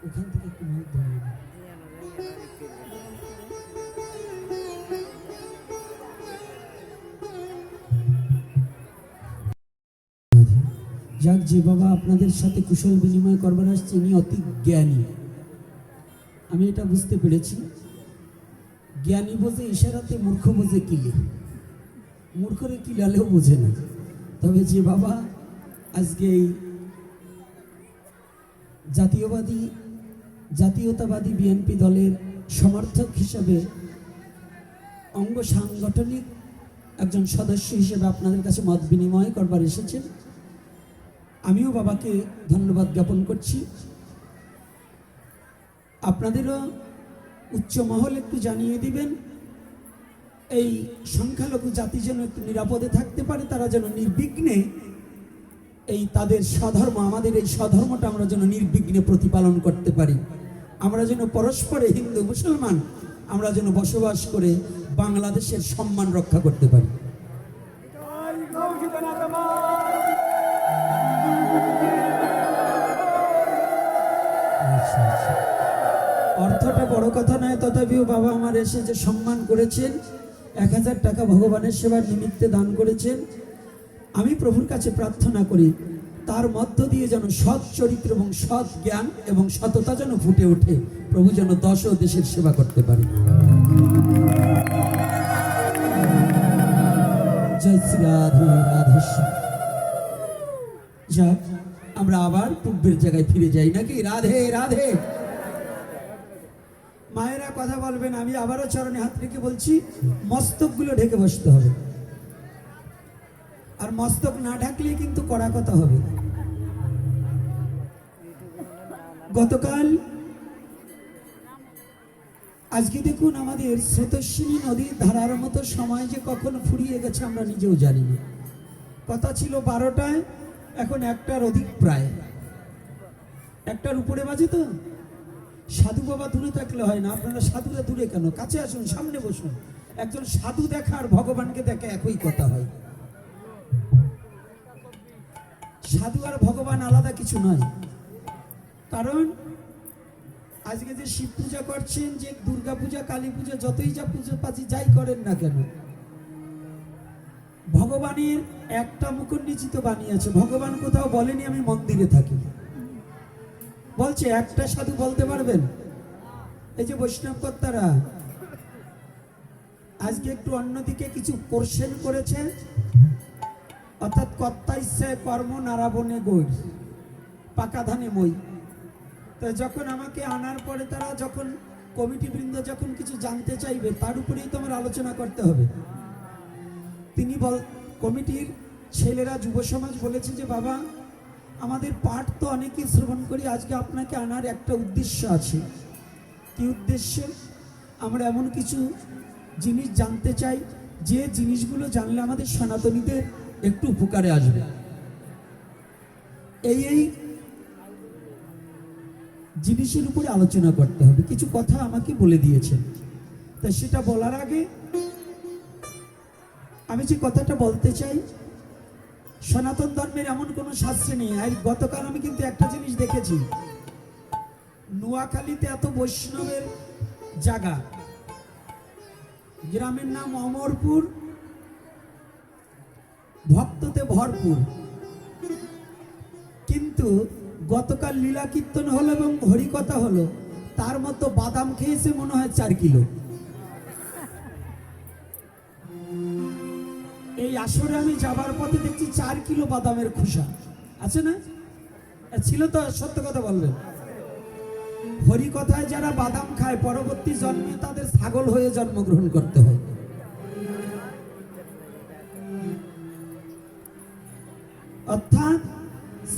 ওখান থেকে একটু মাইক ধরিয়ে দিন। যাক, যে বাবা আপনাদের সাথে কুশল বিনিময় করবার আসছে ইনি অতি জ্ঞানী, আমি এটা বুঝতে পেরেছি। জ্ঞানী বোঝে ইশারাতে, মূর্খ বোঝে কিলে, মূর্খরে কিলালেও বোঝে না। তবে যে বাবা আজকে এই জাতীয়তাবাদী বিএনপি দলের সমর্থক হিসেবে, অঙ্গ সাংগঠনিক একজন সদস্য হিসেবে আপনাদের কাছে মত বিনিময় করবার এসেছেন, আমিও বাবাকে ধন্যবাদ জ্ঞাপন করছি। আপনাদেরও উচ্চ মহল একটু জানিয়ে দিবেন, এই সংখ্যালঘু জাতি যেন একটু নিরাপদে থাকতে পারে, তারা যেন নির্বিঘ্নে এই তাদের স্বধর্ম, আমাদের এই স্বধর্মটা আমরা যেন নির্বিঘ্নে প্রতিপালন করতে পারি। আমরা যেন পরস্পরে হিন্দু মুসলমান আমরা যেন বসবাস করে বাংলাদেশের সম্মান রক্ষা করতে পারি। অর্থটা বড় কথা নয়, তথাপিও বাবা আমার এসে যে সম্মান করেছেন, 1000 টাকা ভগবানের সেবার নিমিত্তে দান করেছেন, আমি প্রভুর কাছে প্রার্থনা করি তার মধ্য দিয়ে যেন সৎ চরিত্র এবং সৎ জ্ঞান এবং সততা যেন ফুটে ওঠে, প্রভু যেন দেশ ও দেশের সেবা করতে পারে। জয় শ্রী রাধে রাধেশ্বর। যাক, আমরা আবার পূর্বের জায়গায় ফিরে যাই নাকি? রাধে রাধে। মায়েরা কথা বলবেন, আমি আবারও চরণে হাত রেখে বলছি, মস্তকগুলো ঢেকে বসতে হবে, আর মস্তক না ঢাকলে কিন্তু কড়া কথা হবে। গতকাল আজকে দেখুন আমাদের স্রোতস্বিনী নদীর ধারার মতো সময় যে কখন ফুরিয়ে গেছে আমরা নিজেও জানি না। কথা ছিল 12টায়, এখন 1টার অধিক, প্রায় 1টার উপরে বাজে। তো সাধু বাবা দূরে থাকলে হয় না, আপনারা সাধুরা দূরে কেন? কাছে আসুন, সামনে বসুন। একজন সাধু দেখা আর ভগবানকে দেখা একই কথা হয়। সাধু আর ভগবান আলাদা কিছু নয়। কারণ আজকে যে শিব পূজা করছেন, যে দুর্গা পূজা, কালী পূজা, যতই যা পুজো পাচ্ছি যাই করেন না কেন, ভগবানের একটা মুখনিচিত বাণী আছে। ভগবান কোথাও বলেনি আমি মন্দিরে থাকি, বলছে একটা সাধু বলতে পারবেন? এই যে বৈষ্ণব কর্তারা আজকে একটু অন্যদিকে কিছু কোশ্চেন করেছে, অর্থাৎ কর্তা ইচ্ছায় কর্ম নারাবণে গই, পাকা ধানে মই। তো যখন আমাকে আনার পরে তারা যখন কমিটি বৃন্দ যখন কিছু জানতে চাইবে, তার উপরেই তোমার আলোচনা করতে হবে। তিনি কমিটির ছেলেরা, যুব সমাজ বলেছে যে বাবা আমাদের পাঠ তো অনেকেই শ্রবণ করি, আজকে আপনাকে আনার একটা উদ্দেশ্য আছে। কি উদ্দেশ্য? আমরা এমন কিছু জিনিস জানতে চাই যে জিনিসগুলো জানলে আমাদের সনাতনীদের একটু উপকারে আসবে। এই জিনিসের উপরে আলোচনা করতে হবে। কিছু কথা আমাকে বলে দিয়েছেন, তা সেটা বলার আগে আমি যে কথাটা বলতে চাই, সনাতন ধর্মের এমন কোনো শাস্ত্রে নেই। আর গতকাল আমি কিন্তু একটা জিনিস দেখেছি, নোয়াখালীতে এত বৈষ্ণবের জায়গা, গ্রামের নাম অমরপুর, ভক্ততে ভরপুর, কিন্তু গতকাল লীলা কীর্তন হলো এবং হরিকথা হলো, তার মতো বাদাম খেয়েছে মনে হয় 4 কিলো। এই আসরে আমি যাবার পথে দেখছি 4 কিলো বাদামের খোসা আছে না? ছিল তো? সত্য কথা বলবেন। হরিকথায় যারা বাদাম খায়, পরবর্তী জন্মে তাদের ছাগল হয়ে জন্মগ্রহণ করতে হয়। অর্থাৎ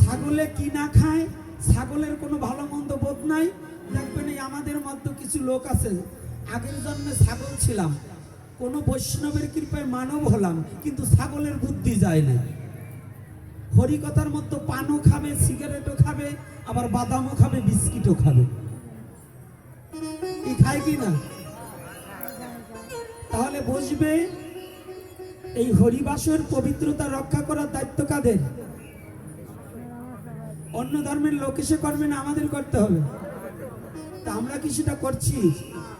ছাগলে কি না খায়, ছাগলের কোনো ভালো মন্দ বোধ নাই। দেখবেন এই আমাদের মধ্যে কিছু লোক আছে, আগের জন্মে ছাগল ছিলাম, কোন বৈষ্ণবের কৃপায় মানব হলাম, কিন্তু ছাগলের বুদ্ধি যায় না। হরিকথার মতো পানও খাবে, সিগারেটও খাবে, আবার বাদামও খাবে, বিস্কিটও খাবে। কি খায় কি না? তাহলে বুঝবে এই হরিবাসর পবিত্রতা রক্ষা করার দায়িত্ব কাদের? অন্য ধর্মের লোক এসে করবে না, আমাদের করতে হবে। তা আমরা কিছুটা করছি,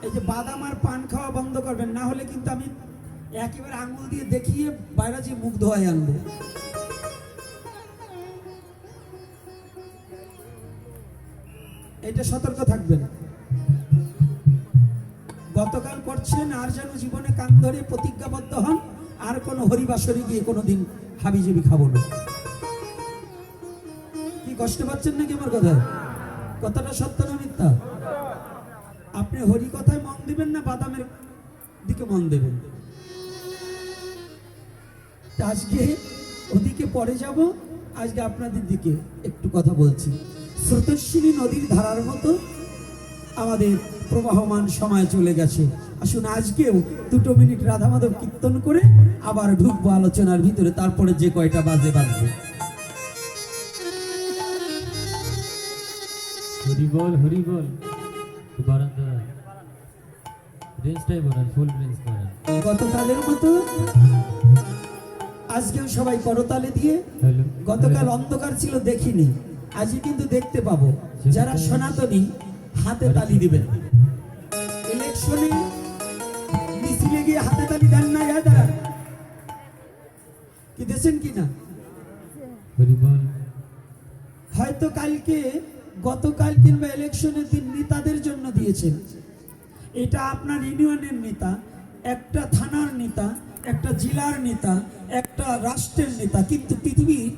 এই যে বাদাম আর পান খাওয়া বন্ধ করবেন, না হলে কিন্তু আমি একেবারে আঙ্গুল দিয়ে দেখিয়ে বাইরে যে মুখ ধোয়াই আনবো। এটা সতর্ক থাকবেন। গতকাল করছেন, আর যেন জীবনে কান ধরে প্রতিজ্ঞাবদ্ধ হন, আর কোনো হরিবাসরে গিয়ে কোনোদিন হাবিজাবি খাবো না। কি কষ্ট পাচ্ছেন নাকি আমার কথায়? কথাটা সত্য না মিথ্যা? আপনি হরি কথায় মন দিবেন না বাদামের দিকে মন দেবেন? আজকে ওদিকে পরে যাব, আজকে আপনাদের দিকে একটু কথা বলছি। স্রোতস্বিনী নদীর ধারার মতো আমাদের প্রবাহমান সময় চলে গেছে। আসুন আজকেও 2 মিনিট রাধা মাধব কীর্তন করে আবার ঢুকবো আলোচনার ভিতরে, তারপরে যে কয়টা বাজে বাজবে। হরি বল হরি বল। বারান দাদা রেঞ্জটাই বারান, ফুল রেঞ্জ বারান। গতকালের মতো আজকেও সবাই করতালি দিয়ে, হ্যালো। গতকাল অন্ধকার ছিল দেখিনি, আজকে কিন্তু দেখতে পাবো। যারা সনাতনী হাতে তালি দিবেন। ইলেকশনে মিছিলে গিয়ে হাতে তালি দেন না, দাদা কি দেন কি না? হরি বল। হয়তো কালকে, গতকাল কিংবা ইলেকশনের দিন নেতাদের জন্য দিয়েছেন। এটা আপনার ইউনিয়নের নেতা, একটা থানার নেতা, একটা জেলার নেতা, একটা রাষ্ট্রের নেতা, কিন্তু পৃথিবীর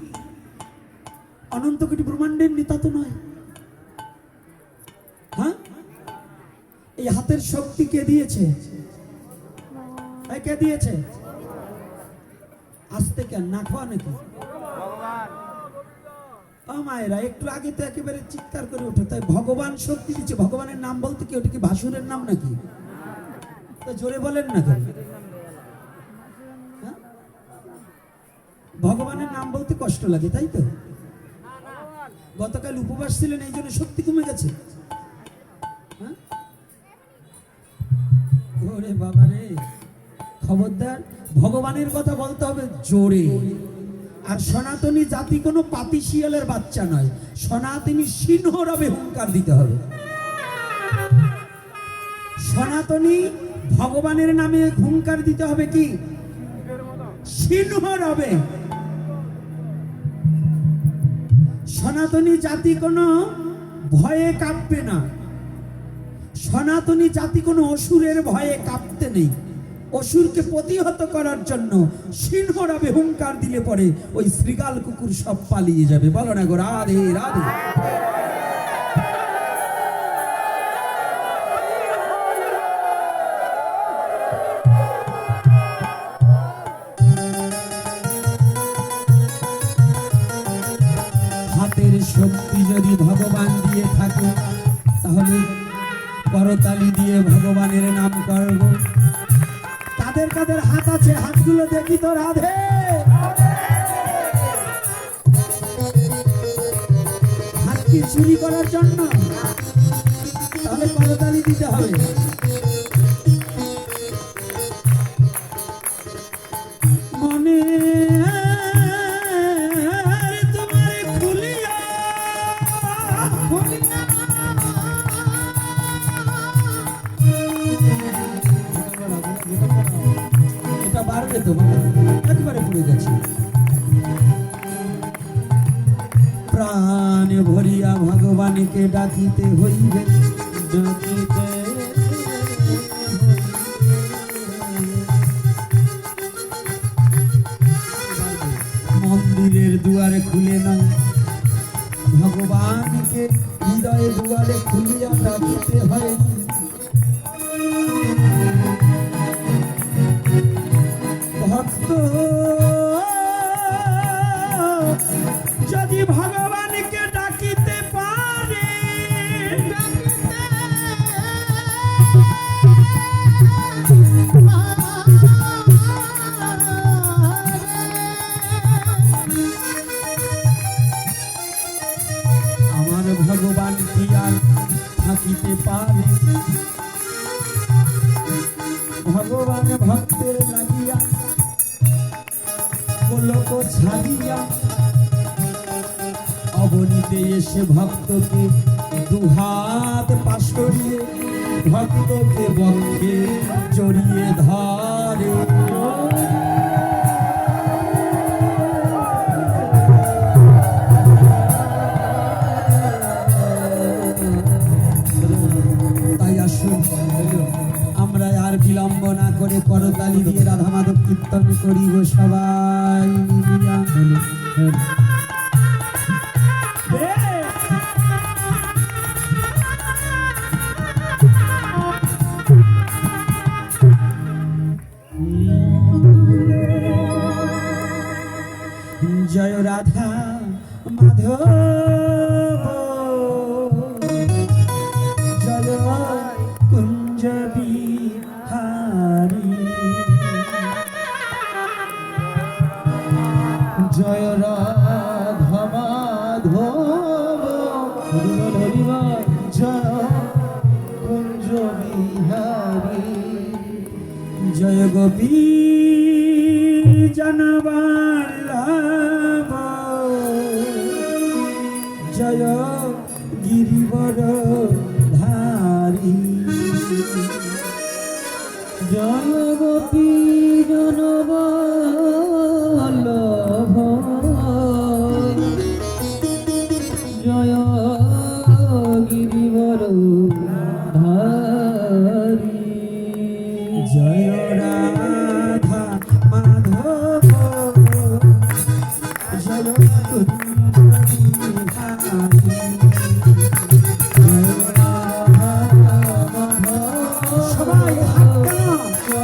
অনন্ত কোটি ব্রহ্মাণ্ডের নেতা তো নয়। হ্যাঁ, এই হাতের শক্তি কে দিয়েছে? কে দিয়েছে? আসতে কেন, না খাওয়া নাকি? ও মায়েরা, একটু আগে তো একেবারে চিৎকার করে ওঠে, তাই ভগবান শক্তি দিচ্ছে। ভগবানের নাম বলতে কি ওটা কি ভাসুরের নাম নাকি? তো জোরে বলেন না কেন? হ্যাঁ? ভগবানের নাম বলতে কষ্ট লাগে, তাই তো? গতকাল উপবাস ছিলেন, এই জন্য শক্তি কমে গেছে। হ্যাঁ? ওরে বাবা রে, খবরদার, ভগবানের কথা বলতে হবে জোরে। আর সনাতনী জাতি কোনো পাতি শিয়ালের বাচ্চা নয়, সনাতনী সিংহ রবে হুঙ্কার দিতে হবে। সনাতনী ভগবানের নামে হুঙ্কার দিতে হবে কি? সিংহ রবে। সনাতনী জাতি কোনো ভয়ে কাঁপবে না। সনাতনী জাতি কোনো অসুরের ভয়ে কাঁপতে নেই। অসুরকে প্রতিহত করার জন্য সিংহ রবে হুঙ্কার দিলে পরে ওই শ্রীগাল কুকুর সব পালিয়ে যাবে। বলো না গো রাধে রাধে। হাতের শক্তি যদি ভগবান দিয়ে থাকে, তাহলে করতালি দিয়ে ভগবানের নাম করব। কাদের কাদের হাত আছে, হাতগুলো দেখি তো রাধে। হাত কি চুরি করার জন্য? তাহলে করতালি দিতে হবে। মনে তোমার খুলিয়া এটা বাড়বে তো, একেবারে পড়ে গেছে। প্রাণ ভরিয়া ভগবানকে ডাকিতে হইবে, ডাকিতে মন্দিরের দুয়ারে খুলে নাই, ভগবানকে হৃদয়ে দুয়ারে খুলিয়া ডাকিতে হয়। ভক্ত যদি ভগবানকে ডাকিতে পারে, আমার ভগবান কি আর থাকিতে পারে? ভগবান ভক্তের লাগিয়া গোলক ছাড়িয়া অবনীতে এসে ভক্তকে দুহাত পাশ করিয়ে ভক্তকে বক্ষে জড়িয়ে ধরে। তাই আসুন আমরা আর বিলম্ব না করে করতালি দিয়ে রাধা মাধব কীর্তন করিব সবাই মিলিয়া। জয় রাধা মাধব জয় কুঞ্জ বিহারী। জয় রাধা মাধব জয় কুঞ্জ বিহারী। জয় গোপী জনবল্লভ জয় গিরিবর ধারী। জয় গোপী জনবল্লভ জয় গিরিবর ধারী। জয় রাধা মাধব জয় কুঞ্জ বিহারী। সবাই হাত টানো,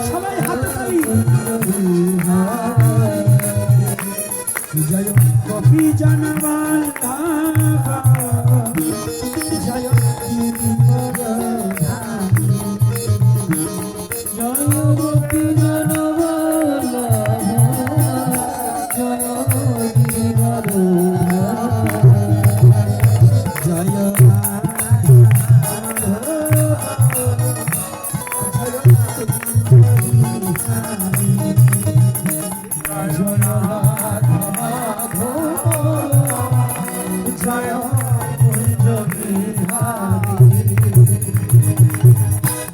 সবাই হাতে তালি। জয় গোপী জনবল্লভ জয় গিরিবর ধারী। জয় গোপী জনবল্লভ জয় গিরিবর জয় রাধা মাধব জয় কুঞ্জ বিহারী। জয় রাধা মাধব জয় কুঞ্জ বিহারী।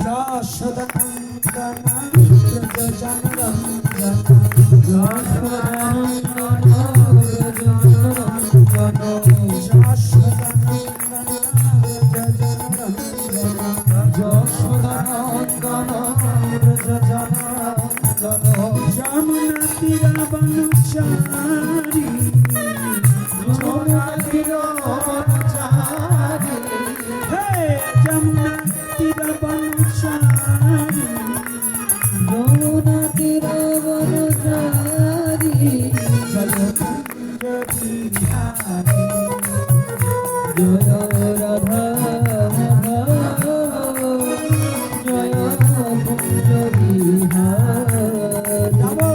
যশোদানন্দন ব্রজজনরঞ্জন যশোদানন্দন ব্রজজনরঞ্জন যশোদানন্দন ব্রজজনরঞ্জন যশোদানন্দন ব্রজজনরঞ্জন যমুনা তীরবনচারী যমুনা তীরবনচারী। হে যমুনা তীরবনচারী যমুনা তীরবনচারী। জয় কুঞ্জ বিহারী। জয় রাধা মাধব জয় কুঞ্জ বিহারী। যাবো।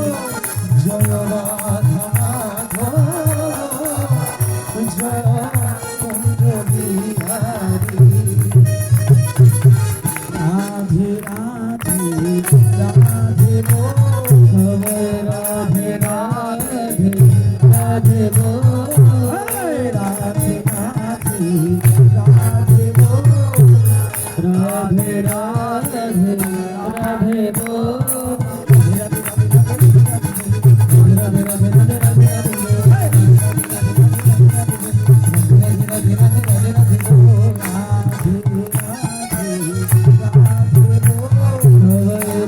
জয় রাধা মাধব জয় কুঞ্জ বিহারী। রাধে রাধে রাধে বল। জয় রাধে রাধে রাধে বল। রাধে রাধে রাধে বল। রাধে রাধে রাধে বল। রাধে রাধে রাধে রাধে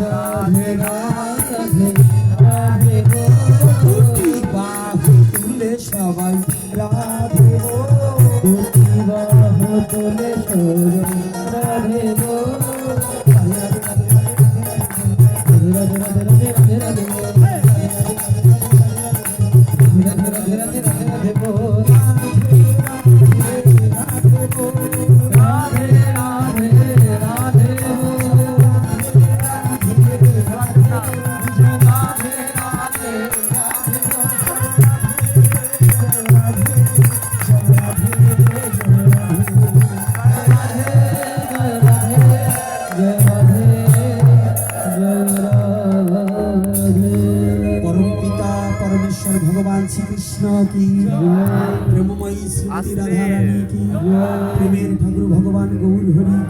রাধে রাধে রাধে দুটি বাহু তুলে সবাই রাধে বল। বাহু তোলে রাধে রাধে রাধে রাধে রাধে রাধে রাধে রাধে বল। রাধে রাধে রাধে চরাচর ভগবান শ্রীকৃষ্ণ কি প্রেমময়ী শ্রীমতী রাধারানী কি প্রেমের ঠাকুর ভগবান গৌর হরি